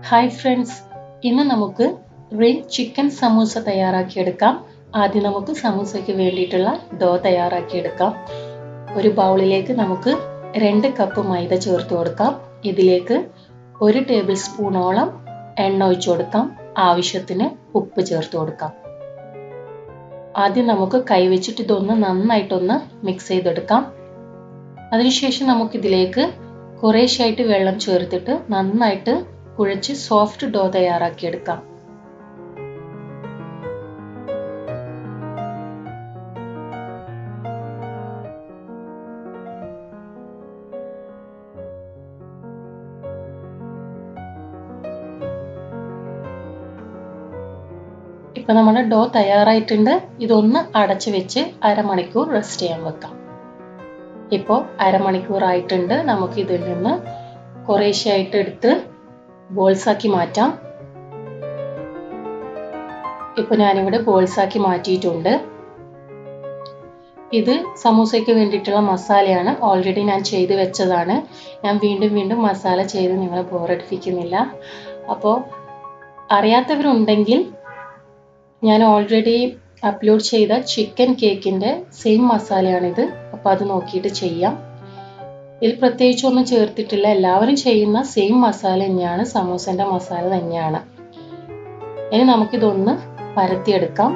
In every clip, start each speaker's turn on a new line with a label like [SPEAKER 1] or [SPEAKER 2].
[SPEAKER 1] Hi friends, ഇന്ന് നമുക്ക് ring chicken samosa തയ്യാറാക്കിയെടുക്കാം. ആദ്യം നമുക്ക് സമൂസയ്ക്ക് വേണ്ടിയിട്ടുള്ള ഡോ തയ്യാറാക്കിയെടുക്കാം. ഒരു ബൗളിലേക്ക് നമുക്ക് 2 കപ്പ് മൈദ ചേർത്ത് കൊടുക്കാം. ഇതിലേക്ക് 1 ടേബിൾ സ്പൂണോളം എണ്ണ ഒഴിച്ചു കൊടുക്കാം. ആവശ്യത്തിന് ഉപ്പ് ചേർത്ത് കൊടുക്കാം. ആദ്യം നമുക്ക് കൈവച്ചിട്ട് ഇതൊന്ന് നന്നായിട്ടൊന്ന് മിക്സ് ചെയ്തെടുക്കാം. അതിനുശേഷം നമുക്കിതിലേക്ക് കുറേശ്ശായിട്ട് വെള്ളം ചേർത്തിട്ട് നന്നായിട്ട് കുഴച്ച് സോഫ്റ്റ് ഡോ തയ്യാറാക്കിയെടുക്കാം. ഇപ്പൊ നമ്മുടെ ഡോ തയ്യാറായിട്ടുണ്ട്. ഇതൊന്ന് അടച്ചു വെച്ച് അരമണിക്കൂർ റെസ്റ്റ് ചെയ്യാൻ വെക്കാം. ഇപ്പോൾ അരമണിക്കൂർ ആയിട്ടുണ്ട്. നമുക്ക് ഇതിൽ നിന്ന് കുറേശ്ശായിട്ട് എടുത്ത് ബോൾസ് ആക്കി മാറ്റാം. ഇപ്പൊ ഞാനിവിടെ ബോൾസ് ആക്കി മാറ്റിയിട്ടുണ്ട്. ഇത് സമൂസയ്ക്ക് വേണ്ടിയിട്ടുള്ള മസാലയാണ്. ഓൾറെഡി ഞാൻ ചെയ്ത് വെച്ചതാണ്. ഞാൻ വീണ്ടും മസാല ചെയ്ത് നിങ്ങളെ ബോറടിപ്പിക്കുന്നില്ല. അപ്പോൾ അറിയാത്തവരുണ്ടെങ്കിൽ ഞാൻ ഓൾറെഡി അപ്ലോഡ് ചെയ്ത ചിക്കൻ കേക്കിൻ്റെ സെയിം മസാലയാണിത്. അപ്പോൾ അത് നോക്കിയിട്ട് ചെയ്യാം. ഇതിൽ പ്രത്യേകിച്ചൊന്നും ചേർത്തിട്ടില്ല. എല്ലാവരും ചെയ്യുന്ന സെയിം മസാല തന്നെയാണ്, സമൂസൻ്റെ മസാല തന്നെയാണ്. ഇനി നമുക്കിതൊന്ന് പരത്തിയെടുക്കാം.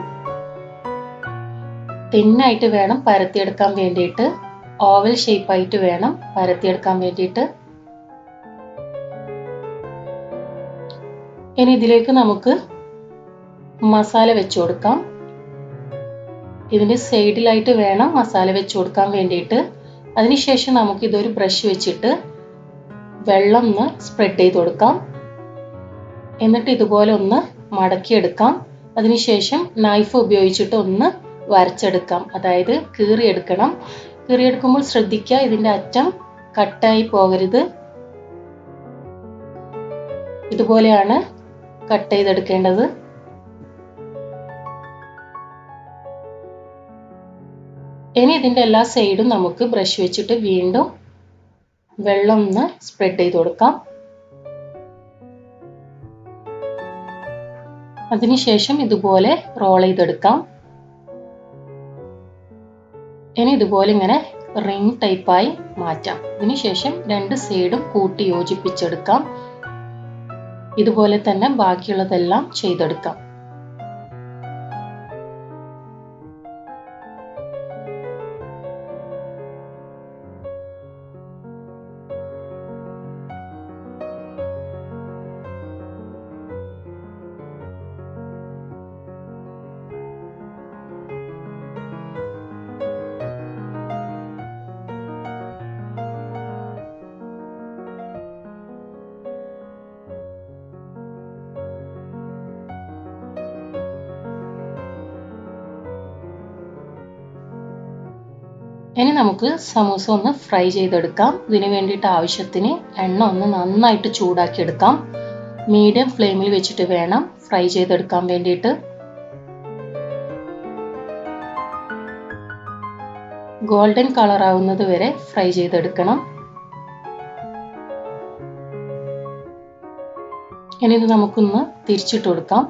[SPEAKER 1] തിന്നായിട്ട് വേണം പരത്തിയെടുക്കാൻ വേണ്ടിയിട്ട്. ഓവൽ ഷേപ്പായിട്ട് വേണം പരത്തിയെടുക്കാൻ വേണ്ടിയിട്ട്. ഇനി ഇതിലേക്ക് നമുക്ക് മസാല വെച്ചു കൊടുക്കാം. ഇതിൻ്റെ സൈഡിലായിട്ട് വേണം മസാല വെച്ചു കൊടുക്കാൻ വേണ്ടിയിട്ട്. അതിനുശേഷം നമുക്ക് ഇതൊരു ബ്രഷ് വെച്ചിട്ട് വെള്ളം ഒന്ന് സ്പ്രെഡ് ചെയ്ത് കൊടുക്കാം. എന്നിട്ട് ഇതുപോലെ ഒന്ന് മടക്കിയെടുക്കാം. അതിനുശേഷം നൈഫ് ഉപയോഗിച്ചിട്ട് ഒന്ന് വരച്ചെടുക്കാം. അതായത് കീറിയെടുക്കണം. കീറിയെടുക്കുമ്പോൾ ശ്രദ്ധിക്കുക, ഇതിൻ്റെ അറ്റം കട്ടായി പോകരുത്. ഇതുപോലെയാണ് കട്ട് ചെയ്തെടുക്കേണ്ടത്. ഇനി ഇതിൻ്റെ എല്ലാ സൈഡും നമുക്ക് ബ്രഷ് വെച്ചിട്ട് വീണ്ടും വെള്ളം ഒന്ന് സ്പ്രെഡ് ചെയ്ത് കൊടുക്കാം. അതിനുശേഷം ഇതുപോലെ റോൾ ചെയ്തെടുക്കാം. ഇനി ഇതുപോലെ ഇങ്ങനെ റിംഗ് ടൈപ്പായി മാറ്റാം. ഇതിനുശേഷം 2 സൈഡും കൂട്ടി യോജിപ്പിച്ചെടുക്കാം. ഇതുപോലെ തന്നെ ബാക്കിയുള്ളതെല്ലാം ചെയ്തെടുക്കാം. ഇനി നമുക്ക് സമൂസ ഒന്ന് ഫ്രൈ ചെയ്തെടുക്കാം. ഇതിന് വേണ്ടിയിട്ട് ആവശ്യത്തിന് എണ്ണ ഒന്ന് നന്നായിട്ട് ചൂടാക്കി എടുക്കാം. മീഡിയം ഫ്ലെയിമിൽ വെച്ചിട്ട് വേണം ഫ്രൈ ചെയ്തെടുക്കാൻ വേണ്ടിയിട്ട്. ഗോൾഡൻ കളർ ആവുന്നത് വരെ ഫ്രൈ ചെയ്തെടുക്കണം. ഇനി ഇത് നമുക്കൊന്ന് തിരിച്ചിട്ട് കൊടുക്കാം.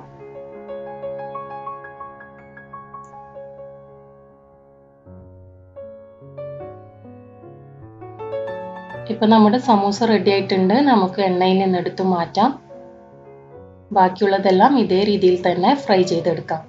[SPEAKER 1] ഇപ്പൊ നമ്മുടെ സമൂസ റെഡി ആയിട്ടുണ്ട്. നമുക്ക് എണ്ണയിൽ നിന്ന് എടുത്ത് മാറ്റാം. ബാക്കിയുള്ളതെല്ലാം ഇതേ രീതിയിൽ തന്നെ ഫ്രൈ ചെയ്തെടുക്കാം.